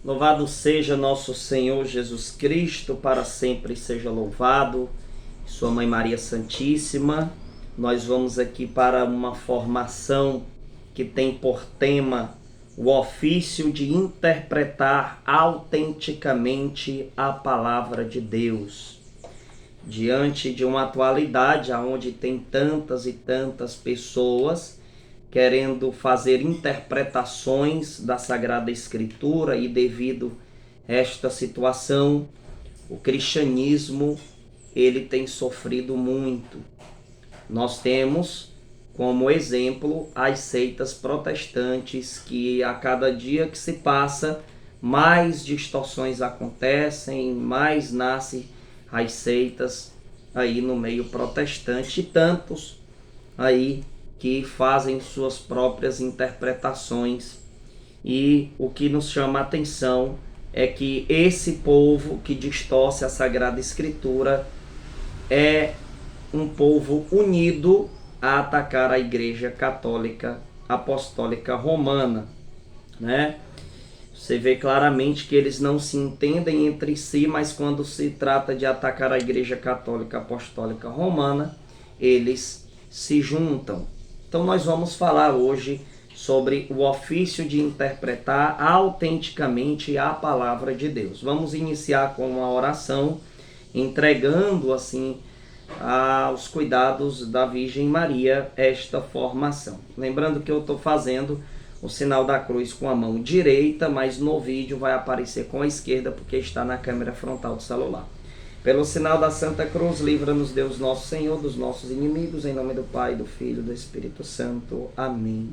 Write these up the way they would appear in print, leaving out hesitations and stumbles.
Louvado seja nosso Senhor Jesus Cristo, para sempre seja louvado. Sua Mãe Maria Santíssima. Nós vamos aqui para uma formação que tem por tema o ofício de interpretar autenticamente a palavra de Deus. Diante de uma atualidade onde tem tantas e tantas pessoas querendo fazer interpretações da Sagrada Escritura, e devido a esta situação, o cristianismo ele tem sofrido muito. Nós temos como exemplo as seitas protestantes, que a cada dia que se passa, mais distorções acontecem, mais nascem as seitas aí no meio protestante, e tantos aí que fazem suas próprias interpretações. E o que nos chama a atenção é que esse povo que distorce a Sagrada Escritura é um povo unido a atacar a Igreja Católica Apostólica Romana, né? Você vê claramente que eles não se entendem entre si, mas quando se trata de atacar a Igreja Católica Apostólica Romana, eles se juntam. Então nós vamos falar hoje sobre o ofício de interpretar autenticamente a palavra de Deus. Vamos iniciar com uma oração, entregando assim aos cuidados da Virgem Maria esta formação. Lembrando que eu estou fazendo o sinal da cruz com a mão direita, mas no vídeo vai aparecer com a esquerda, porque está na câmera frontal do celular. Pelo sinal da Santa Cruz, livra-nos Deus nosso Senhor dos nossos inimigos, em nome do Pai, do Filho e do Espírito Santo. Amém.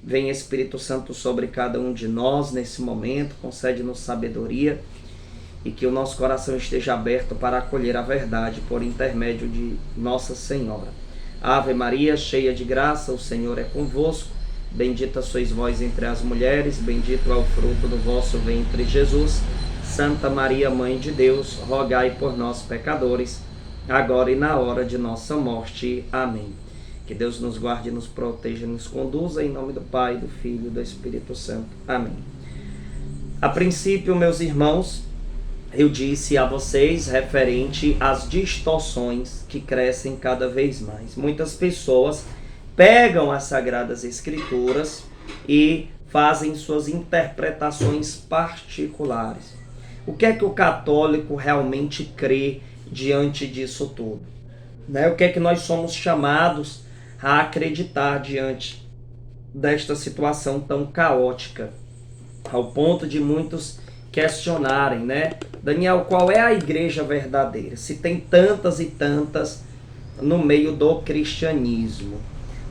Vem Espírito Santo sobre cada um de nós nesse momento, concede-nos sabedoria e que o nosso coração esteja aberto para acolher a verdade por intermédio de Nossa Senhora. Ave Maria, cheia de graça, o Senhor é convosco. Bendita sois vós entre as mulheres, bendito é o fruto do vosso ventre, Jesus. Santa Maria, Mãe de Deus, rogai por nós, pecadores, agora e na hora de nossa morte. Amém. Que Deus nos guarde, nos proteja, nos conduza, em nome do Pai, do Filho e do Espírito Santo. Amém. A princípio, meus irmãos, eu disse a vocês referente às distorções que crescem cada vez mais. Muitas pessoas pegam as Sagradas Escrituras e fazem suas interpretações particulares. O que é que o católico realmente crê diante disso tudo? Né? O que é que nós somos chamados a acreditar diante desta situação tão caótica, ao ponto de muitos questionarem, né? Daniel, qual é a igreja verdadeira? Se tem tantas e tantas no meio do cristianismo.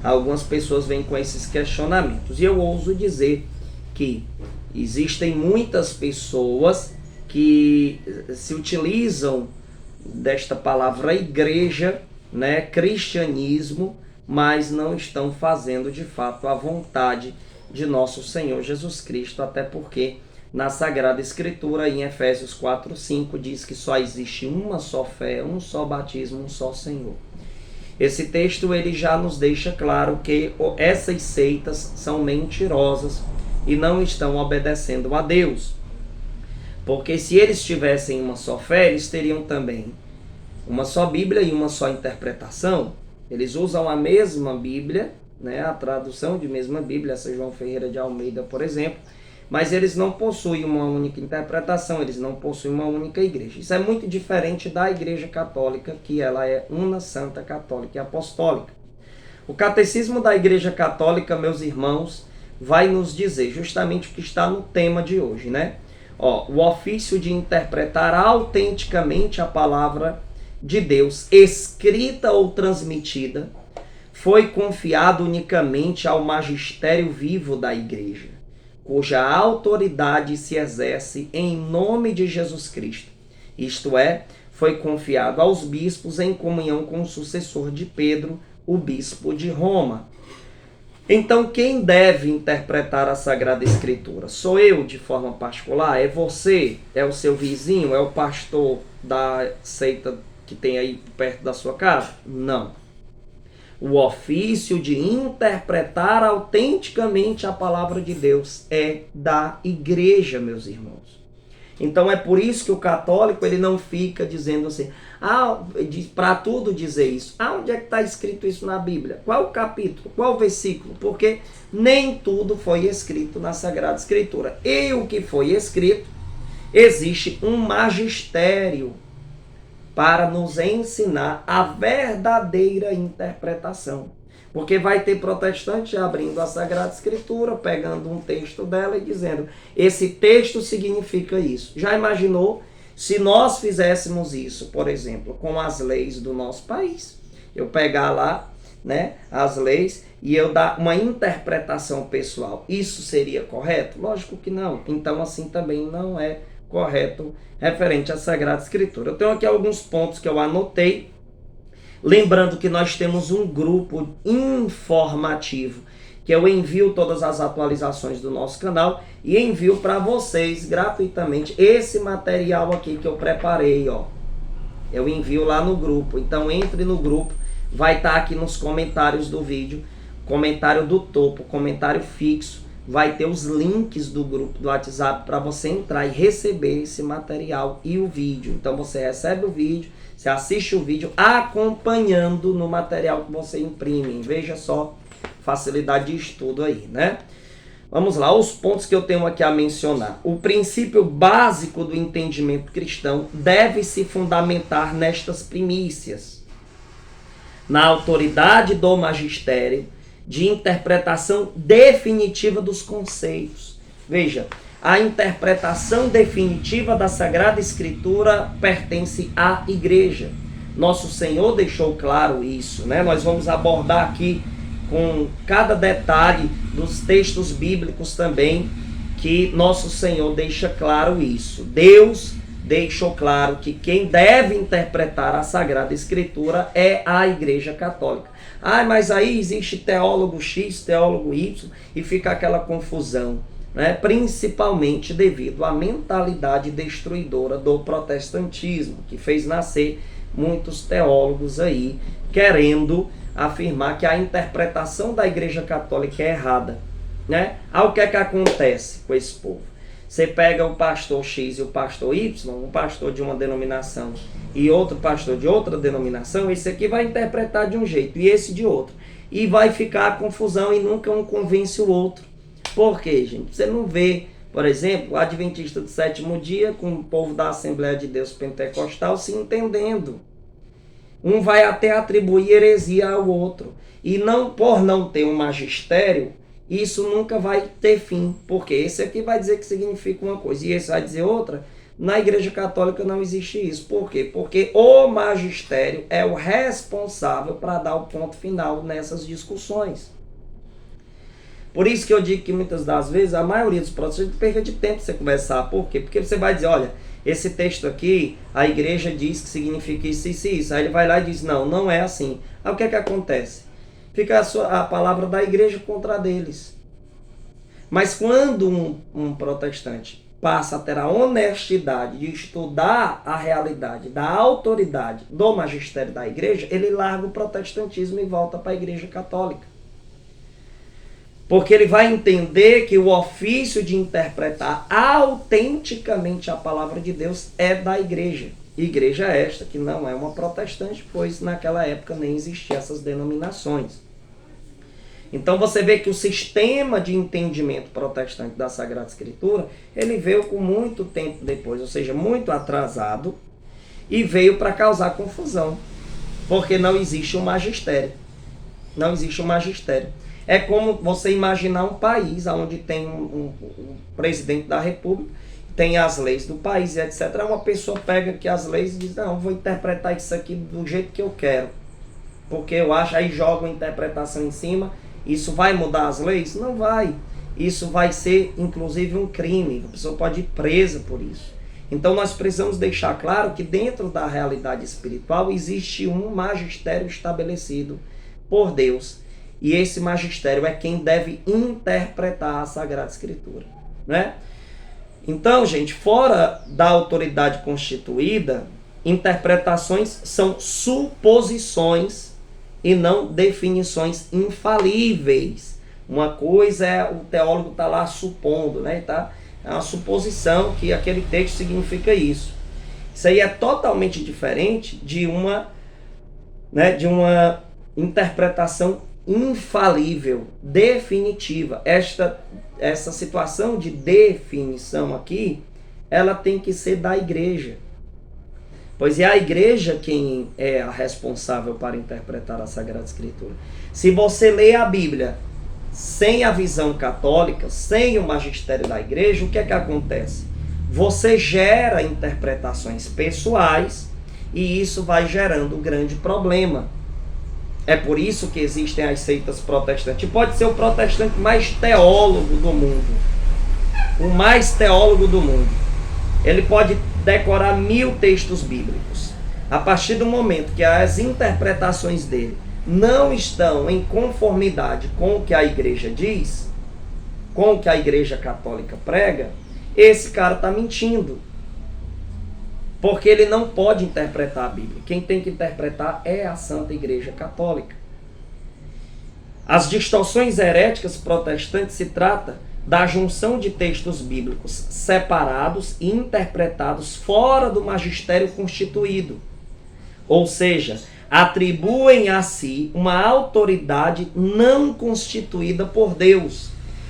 Algumas pessoas vêm com esses questionamentos. E eu ouso dizer que existem muitas pessoas que se utilizam desta palavra igreja, né, cristianismo, mas não estão fazendo de fato a vontade de nosso Senhor Jesus Cristo, até porque na Sagrada Escritura, em Efésios 4:5, diz que só existe uma só fé, um só batismo, um só Senhor. Esse texto ele já nos deixa claro que essas seitas são mentirosas e não estão obedecendo a Deus. Porque se eles tivessem uma só fé, eles teriam também uma só Bíblia e uma só interpretação. Eles usam a mesma Bíblia, né, a tradução de mesma Bíblia, essa João Ferreira de Almeida, por exemplo, mas eles não possuem uma única interpretação, eles não possuem uma única igreja. Isso é muito diferente da Igreja Católica, que ela é una, santa, católica e apostólica. O catecismo da Igreja Católica, meus irmãos, vai nos dizer justamente o que está no tema de hoje, né? O ofício de interpretar autenticamente a palavra de Deus, escrita ou transmitida, foi confiado unicamente ao magistério vivo da Igreja, cuja autoridade se exerce em nome de Jesus Cristo. Isto é, foi confiado aos bispos em comunhão com o sucessor de Pedro, o bispo de Roma. Então, quem deve interpretar a Sagrada Escritura? Sou eu de forma particular? É você? É o seu vizinho? É o pastor da seita que tem aí perto da sua casa? Não. O ofício de interpretar autenticamente a palavra de Deus é da igreja, meus irmãos. Então é por isso que o católico ele não fica dizendo assim, para tudo dizer isso. Onde é que está escrito isso na Bíblia? Qual o capítulo? Qual o versículo? Porque nem tudo foi escrito na Sagrada Escritura. E o que foi escrito, existe um magistério para nos ensinar a verdadeira interpretação. Porque vai ter protestante abrindo a Sagrada Escritura, pegando um texto dela e dizendo, esse texto significa isso. Já imaginou se nós fizéssemos isso, por exemplo, com as leis do nosso país? Eu pegar lá, né, as leis e eu dar uma interpretação pessoal. Isso seria correto? Lógico que não. Então assim também não é correto referente à Sagrada Escritura. Eu tenho aqui alguns pontos que eu anotei. Lembrando que nós temos um grupo informativo, que eu envio todas as atualizações do nosso canal e envio para vocês gratuitamente esse material aqui que eu preparei, ó. Eu envio lá no grupo, então entre no grupo, vai estar aqui nos comentários do vídeo, comentário do topo, comentário fixo, vai ter os links do grupo do WhatsApp para você entrar e receber esse material e o vídeo. Então você recebe o vídeo, você assiste o vídeo acompanhando no material que você imprime. Veja só, facilidade de estudo aí, né? Vamos lá, os pontos que eu tenho aqui a mencionar. O princípio básico do entendimento cristão deve se fundamentar nestas primícias: na autoridade do magistério, de interpretação definitiva dos conceitos. Veja, a interpretação definitiva da Sagrada Escritura pertence à igreja. Nosso Senhor deixou claro isso, né? Nós vamos abordar aqui com cada detalhe dos textos bíblicos também, que nosso Senhor deixa claro isso. Deus deixou claro que quem deve interpretar a Sagrada Escritura é a Igreja Católica. Mas aí existe teólogo X, teólogo Y, e fica aquela confusão, né? Principalmente devido à mentalidade destruidora do protestantismo, que fez nascer muitos teólogos aí, querendo afirmar que a interpretação da Igreja Católica é errada, né? O que é que acontece com esse povo? Você pega o pastor X e o pastor Y, um pastor de uma denominação e outro pastor de outra denominação, esse aqui vai interpretar de um jeito e esse de outro. E vai ficar a confusão e nunca um convence o outro. Por quê, gente? Você não vê, por exemplo, o adventista do sétimo dia com o povo da Assembleia de Deus Pentecostal se entendendo. Um vai até atribuir heresia ao outro. E não, por não ter um magistério, isso nunca vai ter fim. Porque esse aqui vai dizer que significa uma coisa e esse vai dizer outra. Na Igreja Católica não existe isso. Por quê? Porque o magistério é o responsável para dar o ponto final nessas discussões. Por isso que eu digo que muitas das vezes a maioria dos protestantes perca de tempo você conversar. Por quê? Porque você vai dizer, olha, esse texto aqui, a igreja diz que significa isso, isso e isso. Aí ele vai lá e diz, não, não é assim. Aí o que é que acontece? Fica a palavra da igreja contra a deles. Mas quando um protestante passa a ter a honestidade de estudar a realidade da autoridade do magistério da igreja, ele larga o protestantismo e volta para a igreja católica. Porque ele vai entender que o ofício de interpretar autenticamente a palavra de Deus é da igreja. Igreja esta que não é uma protestante, pois naquela época nem existiam essas denominações. Então você vê que o sistema de entendimento protestante da Sagrada Escritura, ele veio com muito tempo depois, ou seja, muito atrasado, e veio para causar confusão, porque não existe um magistério. Não existe um magistério. É como você imaginar um país onde tem um presidente da república, tem as leis do país, etc. Uma pessoa pega aqui as leis e diz, não, vou interpretar isso aqui do jeito que eu quero. Porque eu acho, aí joga uma interpretação em cima, isso vai mudar as leis? Não vai. Isso vai ser, inclusive, um crime. A pessoa pode ir presa por isso. Então nós precisamos deixar claro que dentro da realidade espiritual existe um magistério estabelecido por Deus. E esse magistério é quem deve interpretar a Sagrada Escritura, né? Então, gente, fora da autoridade constituída, interpretações são suposições e não definições infalíveis. Uma coisa é o teólogo tá lá supondo, né? É uma suposição que aquele texto significa isso. Isso aí é totalmente diferente de uma interpretação infalível, definitiva. Essa situação de definição aqui, ela tem que ser da igreja. Pois é a igreja quem é a responsável para interpretar a Sagrada Escritura. Se você lê a Bíblia sem a visão católica, sem o magistério da igreja, o que é que acontece? Você gera interpretações pessoais e isso vai gerando um grande problema. É por isso que existem as seitas protestantes. Pode ser o protestante mais teólogo do mundo. O mais teólogo do mundo. Ele pode decorar 1000 textos bíblicos. A partir do momento que as interpretações dele não estão em conformidade com o que a igreja diz, com o que a igreja católica prega, esse cara está mentindo. Porque ele não pode interpretar a Bíblia. Quem tem que interpretar é a Santa Igreja Católica. As distorções heréticas protestantes se trata da junção de textos bíblicos separados e interpretados fora do magistério constituído. Ou seja, atribuem a si uma autoridade não constituída por Deus.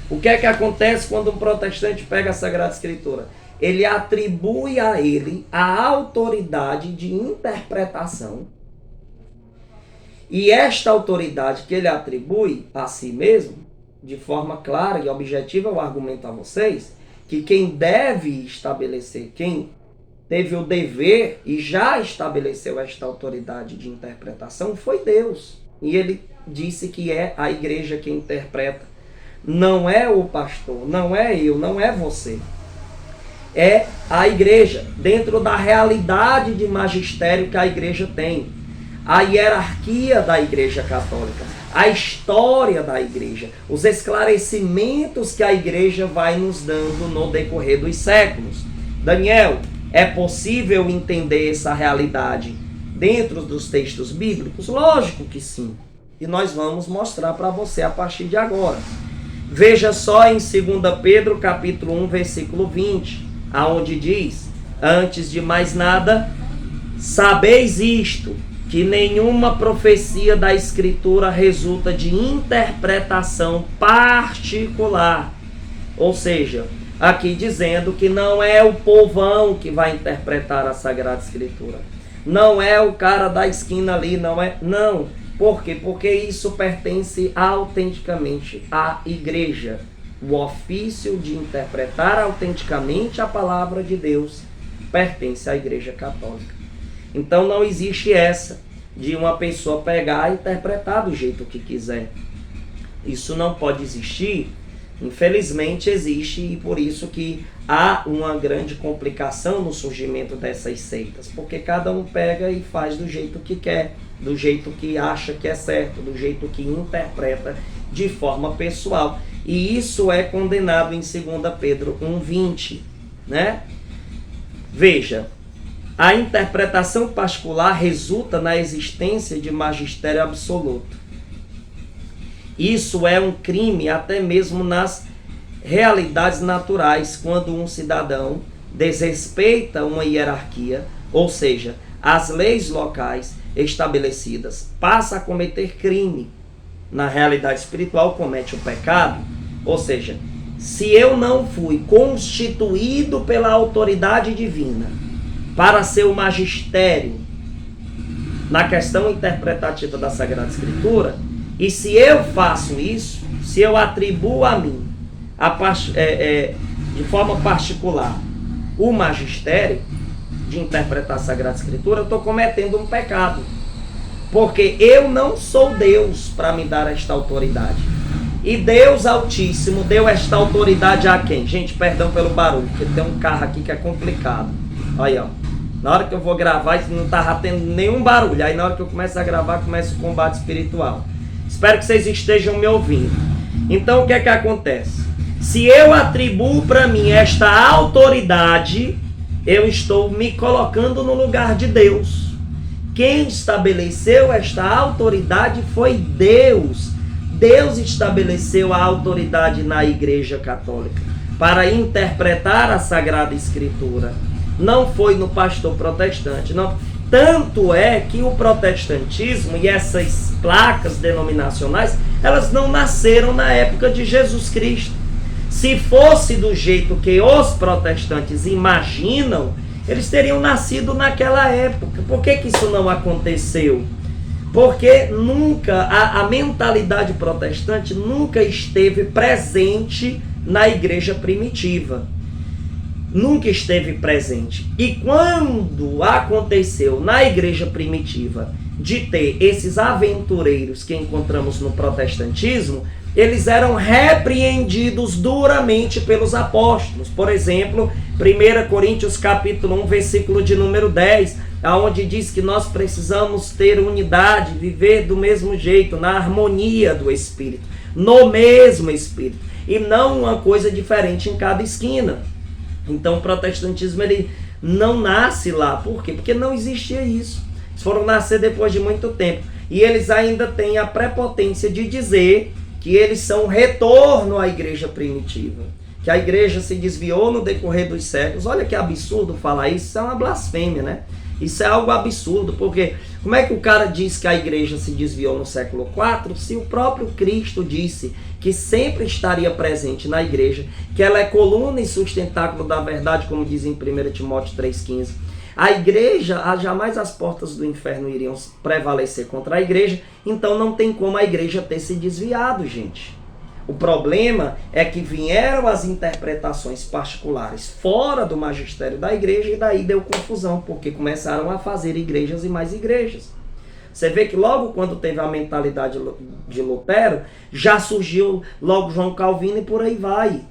O que é que acontece quando um protestante pega a Sagrada Escritura? Ele atribui a ele a autoridade de interpretação. E esta autoridade que ele atribui a si mesmo, de forma clara e objetiva, eu argumento a vocês, que quem deve estabelecer, quem teve o dever e já estabeleceu esta autoridade de interpretação foi Deus. E ele disse que é a igreja que interpreta. Não é o pastor, não é eu, não é você. É a igreja, dentro da realidade de magistério que a igreja tem. A hierarquia da igreja católica, a história da igreja, os esclarecimentos que a igreja vai nos dando no decorrer dos séculos. Daniel, é possível entender essa realidade dentro dos textos bíblicos? Lógico que sim. E nós vamos mostrar para você a partir de agora. Veja só em 2 Pedro capítulo 1, versículo 20, aonde diz: antes de mais nada, sabeis isto, que nenhuma profecia da Escritura resulta de interpretação particular. Ou seja, aqui dizendo que não é o povão que vai interpretar a Sagrada Escritura. Não é o cara da esquina ali, não é. Não. Por quê? Porque isso pertence autenticamente à igreja. O ofício de interpretar autenticamente a palavra de Deus pertence à igreja católica. Então não existe essa de uma pessoa pegar e interpretar do jeito que quiser. Isso não pode existir. Infelizmente existe, e por isso que há uma grande complicação no surgimento dessas seitas, porque cada um pega e faz do jeito que quer, do jeito que acha que é certo, do jeito que interpreta de forma pessoal. E isso é condenado em 2 Pedro 1,20, né? Veja, a interpretação particular resulta na existência de magistério absoluto. Isso é um crime até mesmo nas realidades naturais, quando um cidadão desrespeita uma hierarquia, ou seja, as leis locais estabelecidas, passa a cometer crime. Na realidade espiritual comete o pecado. Ou seja, se eu não fui constituído pela autoridade divina para ser o magistério na questão interpretativa da Sagrada Escritura, e se eu faço isso, se eu atribuo a mim, de forma particular, o magistério de interpretar a Sagrada Escritura, eu estou cometendo um pecado. Porque eu não sou Deus para me dar esta autoridade. E Deus Altíssimo deu esta autoridade a quem? Gente, perdão pelo barulho, porque tem um carro aqui que é complicado. Olha aí, ó. Na hora que eu vou gravar, não está tendo nenhum barulho. Aí na hora que eu começo a gravar, começa o combate espiritual. Espero que vocês estejam me ouvindo. Então o que é que acontece? Se eu atribuo para mim esta autoridade, eu estou me colocando no lugar de Deus. Quem estabeleceu esta autoridade foi Deus. Deus estabeleceu a autoridade na Igreja Católica para interpretar a Sagrada Escritura. Não foi no pastor protestante, não. Tanto é que o protestantismo e essas placas denominacionais, elas não nasceram na época de Jesus Cristo. Se fosse do jeito que os protestantes imaginam, eles teriam nascido naquela época. Por que isso não aconteceu? Porque nunca, a mentalidade protestante nunca esteve presente na igreja primitiva. Nunca esteve presente. E quando aconteceu na igreja primitiva de ter esses aventureiros que encontramos no protestantismo, eles eram repreendidos duramente pelos apóstolos. Por exemplo, 1 Coríntios capítulo 1, versículo de número 10, onde diz que nós precisamos ter unidade, viver do mesmo jeito, na harmonia do Espírito, no mesmo Espírito, e não uma coisa diferente em cada esquina. Então o protestantismo ele não nasce lá. Por quê? Porque não existia isso. Eles foram nascer depois de muito tempo. E eles ainda têm a prepotência de dizer que eles são um retorno à igreja primitiva, que a igreja se desviou no decorrer dos séculos. Olha que absurdo falar isso, isso é uma blasfêmia, né? Isso é algo absurdo, porque como é que o cara diz que a igreja se desviou no século IV, se o próprio Cristo disse que sempre estaria presente na igreja, que ela é coluna e sustentáculo da verdade, como diz em 1 Timóteo 3,15. A igreja, jamais as portas do inferno iriam prevalecer contra a igreja, então não tem como a igreja ter se desviado, gente. O problema é que vieram as interpretações particulares fora do magistério da igreja e daí deu confusão, porque começaram a fazer igrejas e mais igrejas. Você vê que logo quando teve a mentalidade de Lutero, já surgiu logo João Calvino e por aí vai.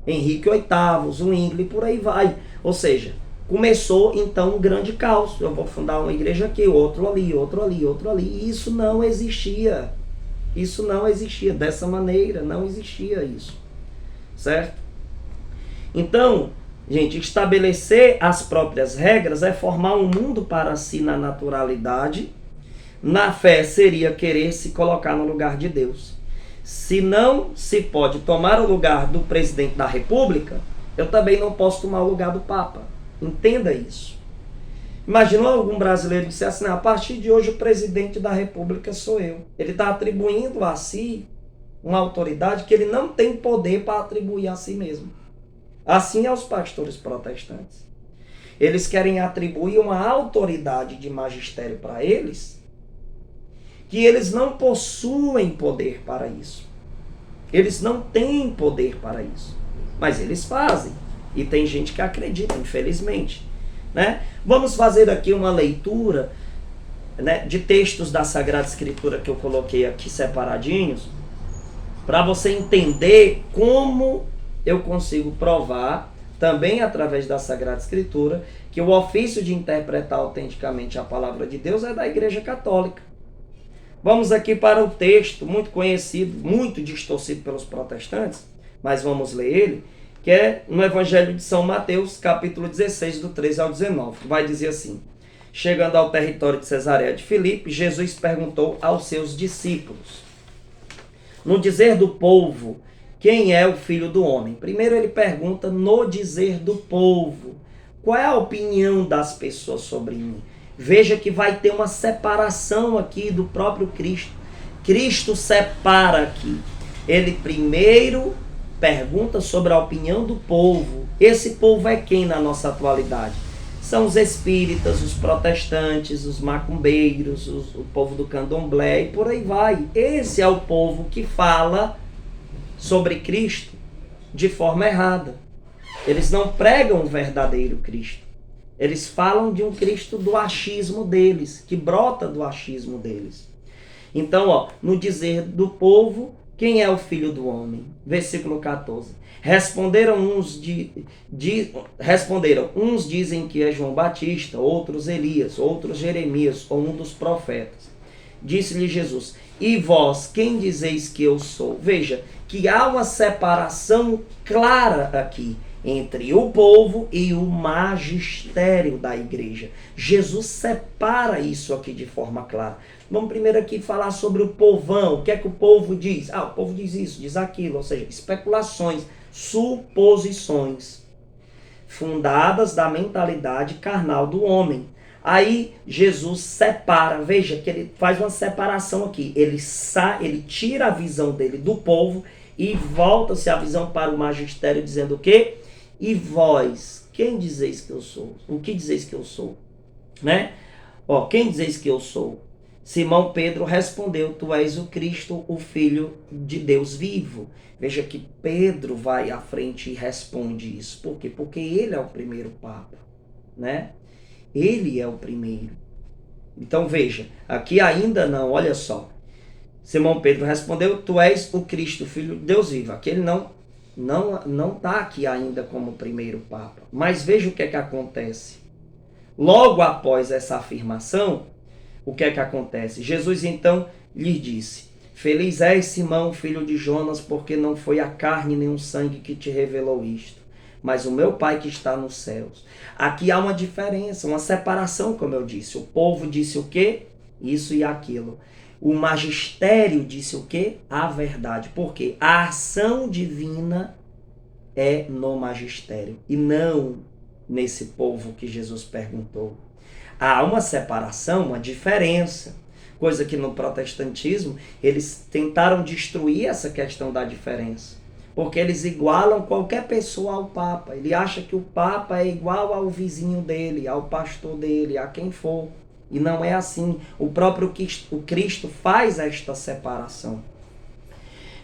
Henrique VIII, Zwingli e por aí vai. Ou seja, começou então um grande caos. Eu vou fundar uma igreja aqui, outro ali, outro ali, outro ali. E isso não existia. Isso não existia. Dessa maneira, não existia isso. Certo? Então, gente, estabelecer as próprias regras é formar um mundo para si na naturalidade. Na fé seria querer se colocar no lugar de Deus. Se não se pode tomar o lugar do presidente da República, eu também não posso tomar o lugar do Papa. Entenda isso. Imaginou algum brasileiro que dissesse assim, a partir de hoje o presidente da República sou eu. Ele está atribuindo a si uma autoridade que ele não tem poder para atribuir a si mesmo. Assim é os pastores protestantes. Eles querem atribuir uma autoridade de magistério para eles, que eles não possuem poder para isso. Eles não têm poder para isso. Mas eles fazem. E tem gente que acredita, infelizmente. Né? Vamos fazer aqui uma leitura, né, de textos da Sagrada Escritura que eu coloquei aqui separadinhos, para você entender como eu consigo provar, também através da Sagrada Escritura, que o ofício de interpretar autenticamente a palavra de Deus é da Igreja Católica. Vamos aqui para o texto muito conhecido, muito distorcido pelos protestantes, mas vamos ler ele, que é no Evangelho de São Mateus, capítulo 16, do 13 ao 19, que vai dizer assim: chegando ao território de Cesareia de Filipe, Jesus perguntou aos seus discípulos, no dizer do povo, quem é o Filho do Homem? Primeiro ele pergunta no dizer do povo, qual é a opinião das pessoas sobre mim? Veja que vai ter uma separação aqui do próprio Cristo. Cristo separa aqui. Ele primeiro pergunta sobre a opinião do povo. Esse povo é quem na nossa atualidade? São os espíritas, os protestantes, os macumbeiros, o povo do candomblé e por aí vai. Esse é o povo que fala sobre Cristo de forma errada. Eles não pregam o verdadeiro Cristo. Eles falam de um Cristo do achismo deles, que brota do achismo deles. Então, no dizer do povo, quem é o Filho do Homem? Versículo 14. Responderam, uns dizem que é João Batista, outros Elias, outros Jeremias, ou um dos profetas. Disse-lhe Jesus, e vós, quem dizeis que eu sou? Veja, que há uma separação clara aqui entre o povo e o magistério da igreja. Jesus separa isso aqui de forma clara. Vamos primeiro aqui falar sobre o povão. O que é que o povo diz? O povo diz isso, diz aquilo. Ou seja, especulações, suposições fundadas da mentalidade carnal do homem. Aí Jesus separa, veja que ele faz uma separação aqui. Ele tira a visão dele do povo e volta-se a visão para o magistério, dizendo o quê? E vós, quem dizeis que eu sou? O que dizeis que eu sou? Né? Quem dizeis que eu sou? Simão Pedro respondeu, tu és o Cristo, o Filho de Deus vivo. Veja que Pedro vai à frente e responde isso. Por quê? Porque ele é o primeiro Papa, né? Ele é o primeiro. Então veja, aqui ainda não, olha só. Simão Pedro respondeu, tu és o Cristo, Filho de Deus vivo. Aqui ele não está aqui ainda como primeiro Papa. Mas veja o que é que acontece. Logo após essa afirmação, o que é que acontece? Jesus então lhe disse, feliz és Simão, filho de Jonas, porque não foi a carne nem o sangue que te revelou isto, mas o meu Pai que está nos céus. Aqui há uma diferença, uma separação, como eu disse. O povo disse o quê? Isso e aquilo. O magistério disse o quê? A verdade. Por quê? A ação divina é no magistério e não nesse povo que Jesus perguntou. Há uma separação, uma diferença, coisa que no protestantismo eles tentaram destruir essa questão da diferença, porque eles igualam qualquer pessoa ao Papa. Ele acha que o Papa é igual ao vizinho dele, ao pastor dele, a quem for. E não é assim. O próprio Cristo faz esta separação.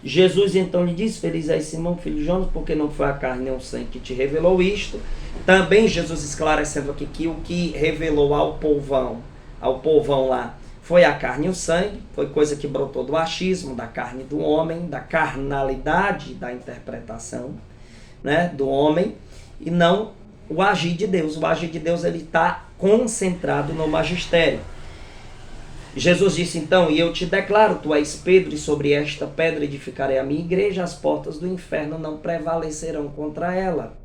Jesus então lhe disse, feliz és Simão, filho de Jonas, porque não foi a carne nem o sangue que te revelou isto. Também Jesus esclarecendo aqui que o que revelou ao povão lá, foi a carne e o sangue, foi coisa que brotou do achismo, da carne do homem, da carnalidade da interpretação, né, do homem, e não o agir de Deus. O agir de Deus ele está concentrado no magistério. Jesus disse então, e eu te declaro, tu és Pedro, e sobre esta pedra edificarei a minha igreja, as portas do inferno não prevalecerão contra ela.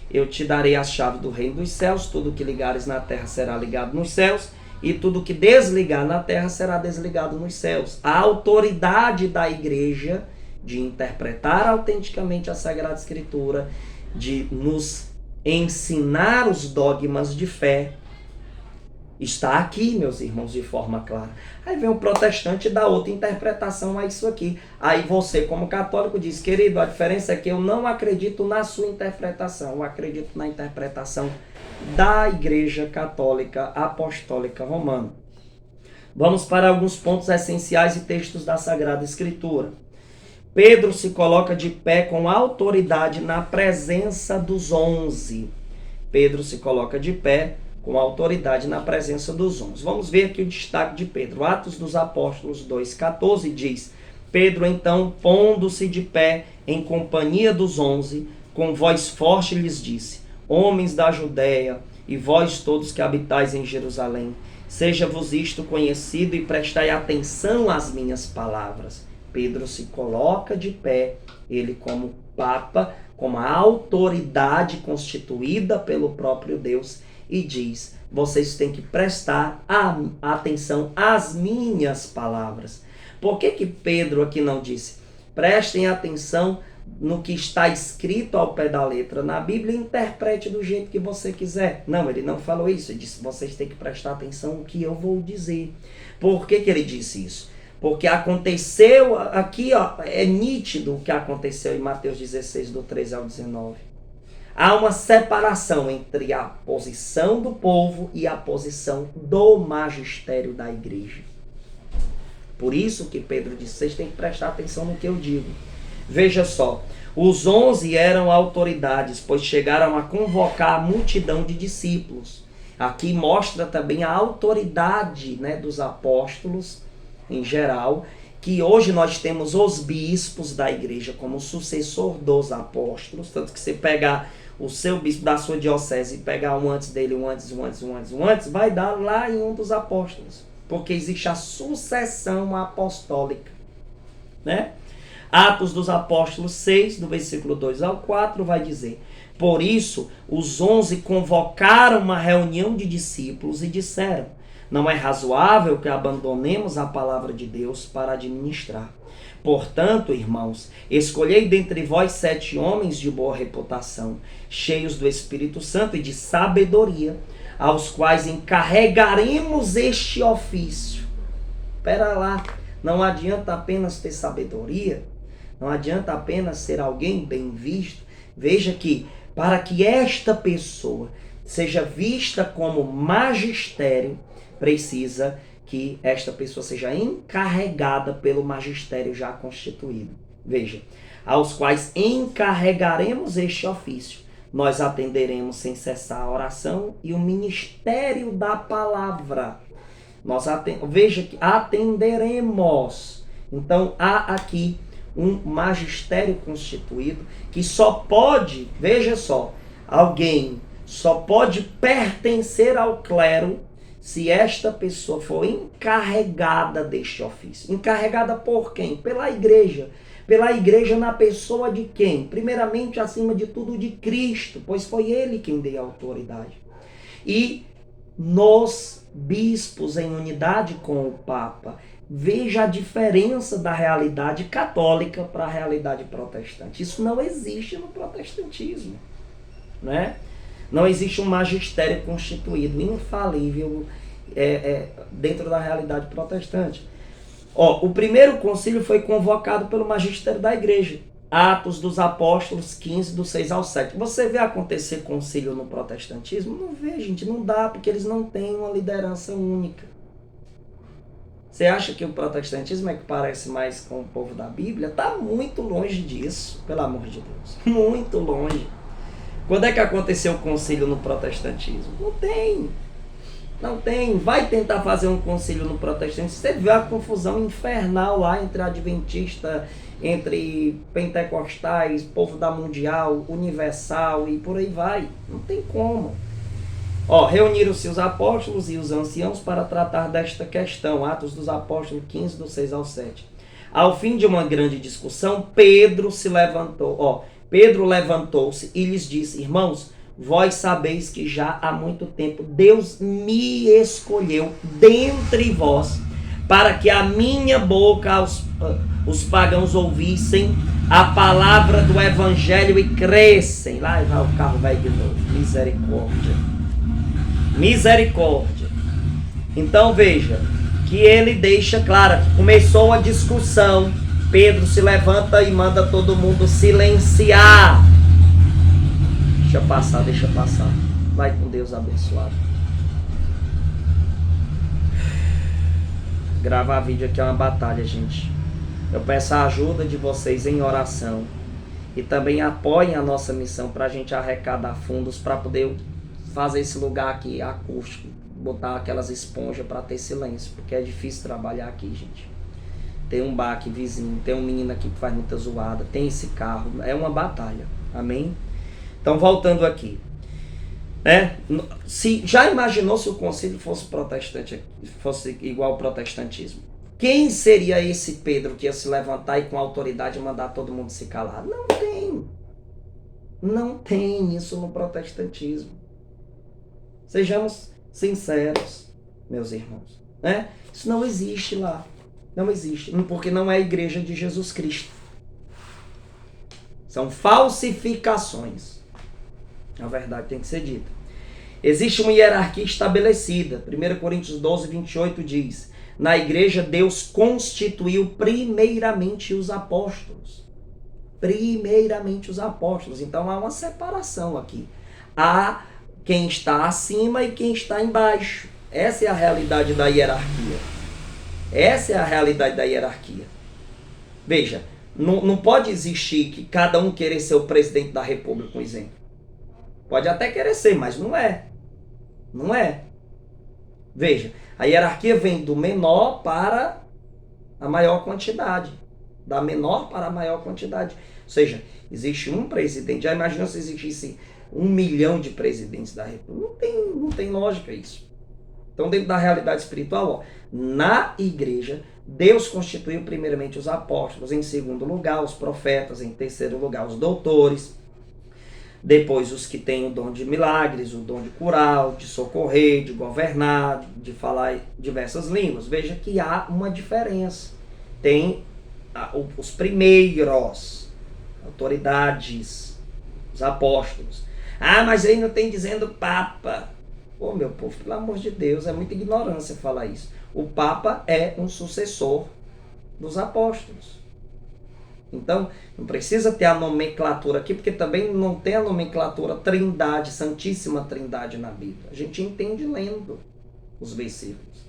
Eu te darei as chaves do reino dos céus, tudo que ligares na terra será ligado nos céus, e tudo que desligar na terra será desligado nos céus. A autoridade da igreja de interpretar autenticamente a Sagrada Escritura, de nos ensinar os dogmas de fé, está aqui, meus irmãos, de forma clara. Aí vem o protestante e dá outra interpretação a isso aqui. Aí você, como católico, diz, querido, a diferença é que eu não acredito na sua interpretação, eu acredito na interpretação da Igreja Católica Apostólica Romana. Vamos para alguns pontos essenciais e textos da Sagrada Escritura. Pedro se coloca de pé com autoridade na presença dos 11. Pedro se coloca de pé com autoridade na presença dos 11. Vamos ver aqui o destaque de Pedro. Atos dos Apóstolos 2,14 diz, Pedro então, pondo-se de pé em companhia dos 11, com voz forte lhes disse, homens da Judéia, e vós todos que habitais em Jerusalém, seja-vos isto conhecido e prestai atenção às minhas palavras. Pedro se coloca de pé, ele como Papa, como a autoridade constituída pelo próprio Deus, e diz, vocês têm que prestar atenção às minhas palavras. Por que Pedro aqui não disse, prestem atenção no que está escrito ao pé da letra na Bíblia e interprete do jeito que você quiser? Não, ele não falou isso, ele disse, vocês têm que prestar atenção no que eu vou dizer. Por que ele disse isso? Porque aconteceu, aqui é nítido o que aconteceu em Mateus 16, do 13 ao 19. Há uma separação entre a posição do povo e a posição do magistério da igreja. Por isso que Pedro disse, vocês têm que prestar atenção no que eu digo. Veja só, os 11 eram autoridades, pois chegaram a convocar a multidão de discípulos. Aqui mostra também a autoridade, né, dos apóstolos em geral, que hoje nós temos os bispos da igreja como sucessor dos apóstolos, tanto que você pegar o seu bispo da sua diocese e pegar um antes dele, um antes, vai dar lá em um dos apóstolos, porque existe a sucessão apostólica, né? Atos dos Apóstolos 6, do versículo 2 ao 4, vai dizer, Por isso, os 11 convocaram uma reunião de discípulos e disseram: não é razoável que abandonemos a palavra de Deus para administrar. Portanto, irmãos, escolhei dentre vós 7 homens de boa reputação, cheios do Espírito Santo e de sabedoria, aos quais encarregaremos este ofício. Espera lá, não adianta apenas ter sabedoria, não adianta apenas ser alguém bem visto. Veja que, para que esta pessoa seja vista como magistério, precisa que esta pessoa seja encarregada pelo magistério já constituído. Veja, aos quais encarregaremos este ofício. Nós atenderemos sem cessar a oração e o ministério da palavra. Veja que atenderemos. Então, há aqui um magistério constituído que só pode, veja só, alguém só pode pertencer ao clero se esta pessoa for encarregada deste ofício. Encarregada por quem? Pela igreja. Pela igreja na pessoa de quem? Primeiramente, acima de tudo, de Cristo, pois foi ele quem deu a autoridade. E nos bispos em unidade com o Papa. Veja a diferença da realidade católica para a realidade protestante. Isso não existe no protestantismo, né? Não existe um magistério constituído, infalível, dentro da realidade protestante. O primeiro concílio foi convocado pelo magistério da igreja. Atos dos Apóstolos 15, do 6 ao 7. Você vê acontecer concílio no protestantismo? Não vê, gente, não dá, porque eles não têm uma liderança única. Você acha que o protestantismo é que parece mais com o povo da Bíblia? Está muito longe disso, pelo amor de Deus. Muito longe. Quando é que aconteceu o concílio no protestantismo? Não tem. Não tem. Vai tentar fazer um concílio no protestantismo. Você vê a confusão infernal lá entre adventista, entre pentecostais, povo da mundial, universal e por aí vai. Não tem como. Reuniram-se os apóstolos e os anciãos para tratar desta questão. Atos dos Apóstolos 15, do 6 ao 7. Ao fim de uma grande discussão, Pedro se levantou. Pedro levantou-se e lhes disse: irmãos, vós sabeis que já há muito tempo Deus me escolheu dentre vós para que a minha boca os pagãos ouvissem a palavra do evangelho e crescem. Lá vai o carro vai de novo. Misericórdia. Misericórdia. Então veja que ele deixa claro que começou a discussão. Pedro se levanta e manda todo mundo silenciar. Deixa passar. Vai com Deus abençoado. Gravar vídeo aqui é uma batalha, gente. Eu peço a ajuda de vocês em oração. E também apoiem a nossa missão para a gente arrecadar fundos para poder fazer esse lugar aqui acústico. Botar aquelas esponjas para ter silêncio. Porque é difícil trabalhar aqui, gente. Tem um bar aqui vizinho, tem um menino aqui que faz muita zoada, tem esse carro, é uma batalha, amém? Então, voltando aqui, né? Já imaginou se o concílio fosse protestante, fosse igual ao protestantismo? Quem seria esse Pedro que ia se levantar e com autoridade mandar todo mundo se calar? Não tem. Não tem isso no protestantismo. Sejamos sinceros, meus irmãos, né? Isso não existe lá. Não existe, porque não é a igreja de Jesus Cristo. São falsificações. A verdade tem que ser dita. Existe uma hierarquia estabelecida. 1 Coríntios 12, 28 diz: na igreja Deus constituiu primeiramente os apóstolos. Primeiramente os apóstolos. Então há uma separação aqui. Há quem está acima e quem está embaixo. Essa é a realidade da hierarquia. Essa é a realidade da hierarquia. Veja, não pode existir que cada um querer ser o presidente da república, um exemplo. Pode até querer ser, mas não é. Não é. Veja, a hierarquia vem do menor para a maior quantidade. Da menor para a maior quantidade. Ou seja, existe um presidente. Já imaginou se existisse 1 milhão de presidentes da república? Não tem lógica isso. Então, dentro da realidade espiritual, na igreja, Deus constituiu primeiramente os apóstolos, em segundo lugar os profetas, em terceiro lugar os doutores, Depois, os que têm o dom de milagres, o dom de curar, de socorrer, de governar, de falar diversas línguas. Veja que há uma diferença. Tem os primeiros, autoridades, os apóstolos. Ah, mas ainda tem dizendo Papa. Ô, meu povo, pelo amor de Deus, é muita ignorância falar isso. O Papa é um sucessor dos apóstolos. Então, não precisa ter a nomenclatura aqui, porque também não tem a nomenclatura Trindade, Santíssima Trindade na Bíblia. A gente entende lendo os versículos.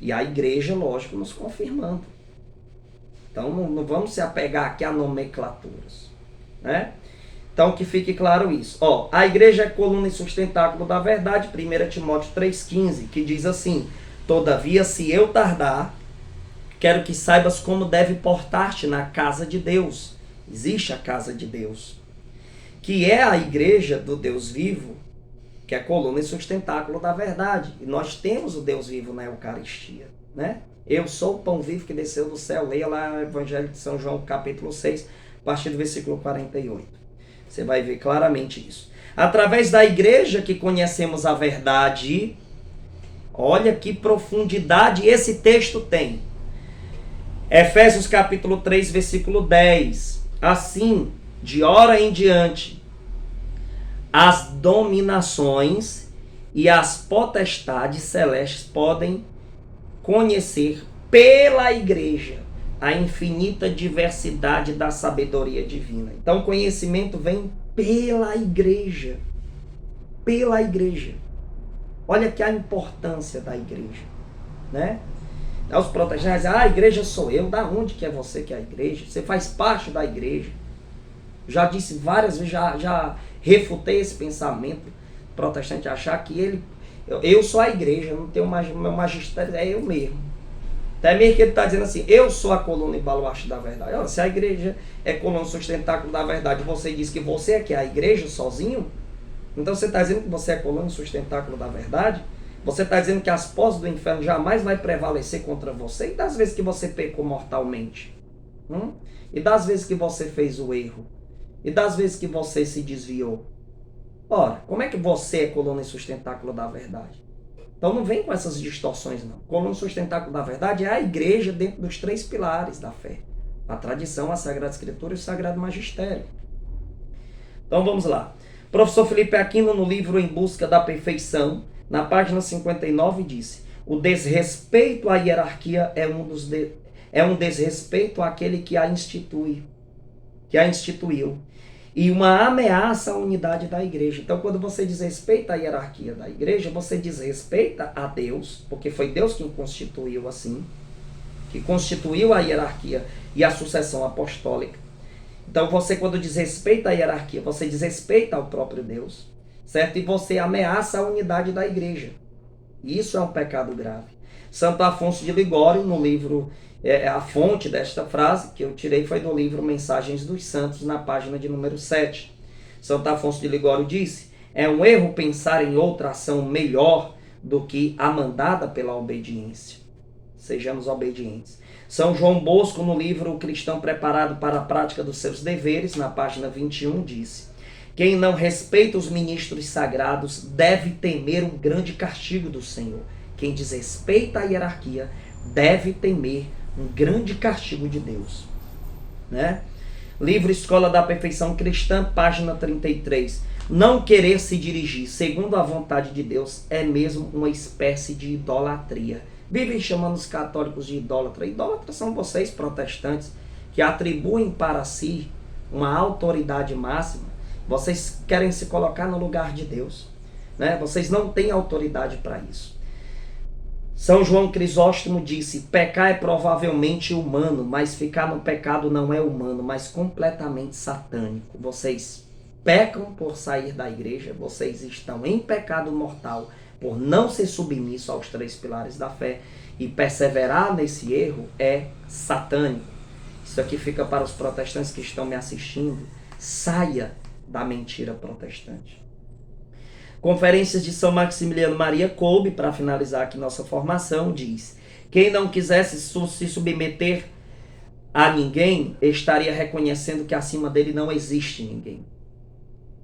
E a igreja, lógico, nos confirmando. Então, não vamos se apegar aqui a nomenclaturas, né? Então, que fique claro isso. Ó, a igreja é coluna e sustentáculo da verdade, 1 Timóteo 3,15, que diz assim: todavia, se eu tardar, quero que saibas como deve portar-te na casa de Deus. Existe a casa de Deus, que é a igreja do Deus vivo, que é a coluna e sustentáculo da verdade. E nós temos o Deus vivo na Eucaristia, né? Eu sou o pão vivo que desceu do céu. Leia lá o Evangelho de São João, capítulo 6, a partir do versículo 48. Você vai ver claramente isso. Através da igreja que conhecemos a verdade. Olha que profundidade esse texto tem. Efésios capítulo 3, versículo 10. Assim, de hora em diante, as dominações e as potestades celestes podem conhecer pela igreja a infinita diversidade da sabedoria divina. Então, o conhecimento vem pela igreja. Pela igreja. Olha que a importância da igreja, né? Os protestantes dizem, a igreja sou eu. Da onde que é você que é a igreja? Você faz parte da igreja. Já disse várias vezes, já refutei esse pensamento protestante, achar que eu sou a igreja, não tenho meu magistério, é eu mesmo. Até mesmo que ele está dizendo assim, eu sou a coluna e baluarte da verdade. Olha, se a igreja é coluna sustentáculo da verdade, você diz que você é que é a igreja sozinho, então você está dizendo que você é coluna sustentáculo da verdade? Você está dizendo que as posses do inferno jamais vai prevalecer contra você? E das vezes que você pecou mortalmente? E das vezes que você fez o erro? E das vezes que você se desviou? Ora, como é que você é coluna e sustentáculo da verdade? Então não vem com essas distorções não. Coluna e sustentáculo da verdade é a igreja dentro dos 3 pilares da fé. A tradição, a Sagrada Escritura e o Sagrado Magistério. Então vamos lá. Professor Felipe Aquino, no livro Em Busca da Perfeição, na página 59, disse: o desrespeito à hierarquia é um desrespeito àquele que a instituiu, e uma ameaça à unidade da igreja. Então, quando você desrespeita a hierarquia da igreja, você desrespeita a Deus, porque foi Deus quem constituiu assim, que constituiu a hierarquia e a sucessão apostólica. Então, você, quando desrespeita a hierarquia, você desrespeita ao próprio Deus, certo? E você ameaça a unidade da igreja. Isso é um pecado grave. Santo Afonso de Ligório, no livro, a fonte desta frase que eu tirei foi do livro Mensagens dos Santos, na página de número 7. Santo Afonso de Ligório disse: é um erro pensar em outra ação melhor do que a mandada pela obediência. Sejamos obedientes. São João Bosco, no livro O Cristão Preparado para a Prática dos Seus Deveres, na página 21, disse: quem não respeita os ministros sagrados deve temer um grande castigo do Senhor. Quem desrespeita a hierarquia deve temer um grande castigo de Deus, né? Livro Escola da Perfeição Cristã, página 33. Não querer se dirigir segundo a vontade de Deus é mesmo uma espécie de idolatria. Vivem chamando os católicos de idólatra. Idólatras são vocês, protestantes, que atribuem para si uma autoridade máxima. Vocês querem se colocar no lugar de Deus, né? Vocês não têm autoridade para isso. São João Crisóstomo disse: pecar é provavelmente humano, mas ficar no pecado não é humano, mas completamente satânico. Vocês pecam por sair da igreja, vocês estão em pecado mortal por não ser submisso aos 3 pilares da fé, e perseverar nesse erro é satânico. Isso aqui fica para os protestantes que estão me assistindo. Saia da mentira protestante. Conferências de São Maximiliano Maria Kolbe, para finalizar aqui nossa formação, diz: quem não quisesse se submeter a ninguém, estaria reconhecendo que acima dele não existe ninguém.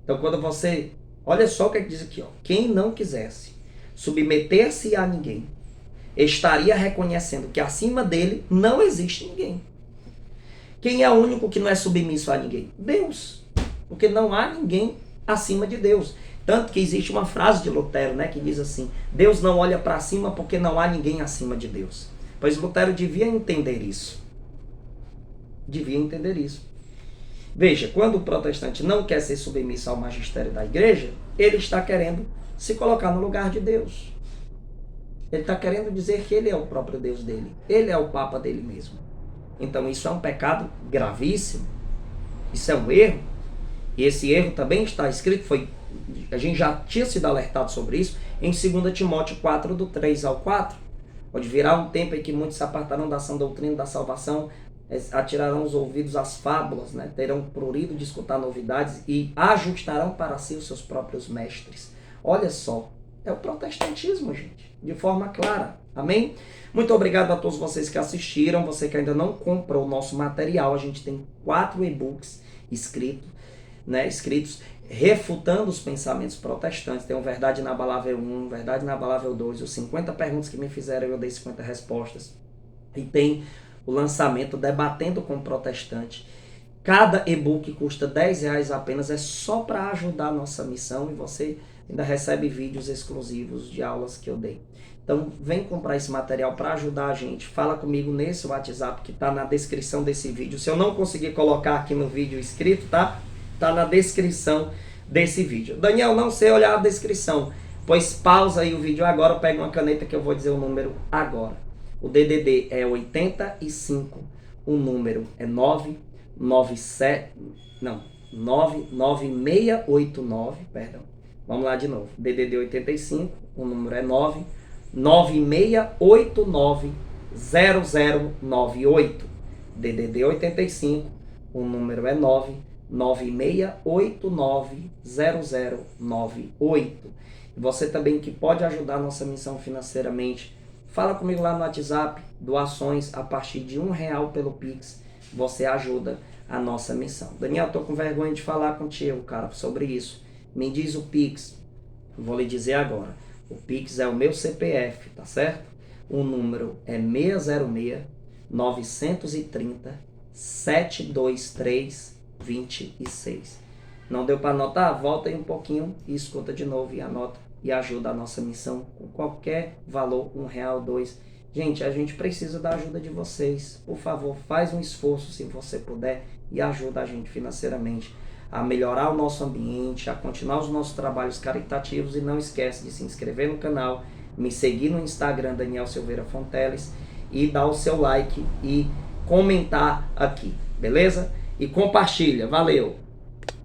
Então quando você, olha só o que diz aqui, ó, quem não quisesse submeter-se a ninguém, estaria reconhecendo que acima dele não existe ninguém. Quem é o único que não é submisso a ninguém? Deus. Porque não há ninguém acima de Deus. Tanto que existe uma frase de Lutero, né, que diz assim: Deus não olha para cima porque não há ninguém acima de Deus. Pois Lutero devia entender isso. Devia entender isso. Veja, quando o protestante não quer ser submisso ao magistério da igreja, ele está querendo se colocar no lugar de Deus. Ele está querendo dizer que ele é o próprio Deus dele. Ele é o Papa dele mesmo. Então isso é um pecado gravíssimo. Isso é um erro. E esse erro também está escrito, a gente já tinha sido alertado sobre isso, em 2 Timóteo 4, do 3 ao 4. Onde virá um tempo em que muitos se apartarão da sã doutrina da salvação, atirarão os ouvidos às fábulas, né? Terão prurido de escutar novidades e ajustarão para si os seus próprios mestres. Olha só, é o protestantismo, gente, de forma clara. Amém? Muito obrigado a todos vocês que assistiram. Você que ainda não comprou o nosso material, a gente tem 4 e-books escritos refutando os pensamentos protestantes. Tem o Verdade Inabalável 1, Verdade Inabalável 2, os 50 perguntas que me fizeram, eu dei 50 respostas. E tem o lançamento Debatendo com o Protestante. Cada e-book custa R$10 apenas, é só para ajudar a nossa missão e você ainda recebe vídeos exclusivos de aulas que eu dei. Então vem comprar esse material para ajudar a gente. Fala comigo nesse WhatsApp que está na descrição desse vídeo. Se eu não conseguir colocar aqui no vídeo escrito, tá? Tá na descrição desse vídeo. Daniel, não sei olhar a descrição, pois pausa aí o vídeo agora, pega uma caneta que eu vou dizer o número agora. O DDD é 85, o número é 99689, perdão. Vamos lá de novo. DDD 85, o número é 996890098. DDD 85, o número é 996890098. E você também que pode ajudar a nossa missão financeiramente, fala comigo lá no WhatsApp, doações a partir de R$1 pelo Pix, você ajuda a nossa missão. Daniel, tô com vergonha de falar contigo, cara, sobre isso. Me diz o Pix, vou lhe dizer agora. O Pix é o meu CPF, tá certo? O número é 606-930-723-26. Não deu para anotar? Volta aí um pouquinho e escuta de novo e anota e ajuda a nossa missão com qualquer valor, R$1, 2. Gente, a gente precisa da ajuda de vocês. Por favor, faz um esforço se você puder e ajuda a gente financeiramente a melhorar o nosso ambiente, a continuar os nossos trabalhos caritativos. E não esquece de se inscrever no canal, me seguir no Instagram, Daniel Silveira Fonteles, e dar o seu like e comentar aqui, beleza? E compartilha, valeu!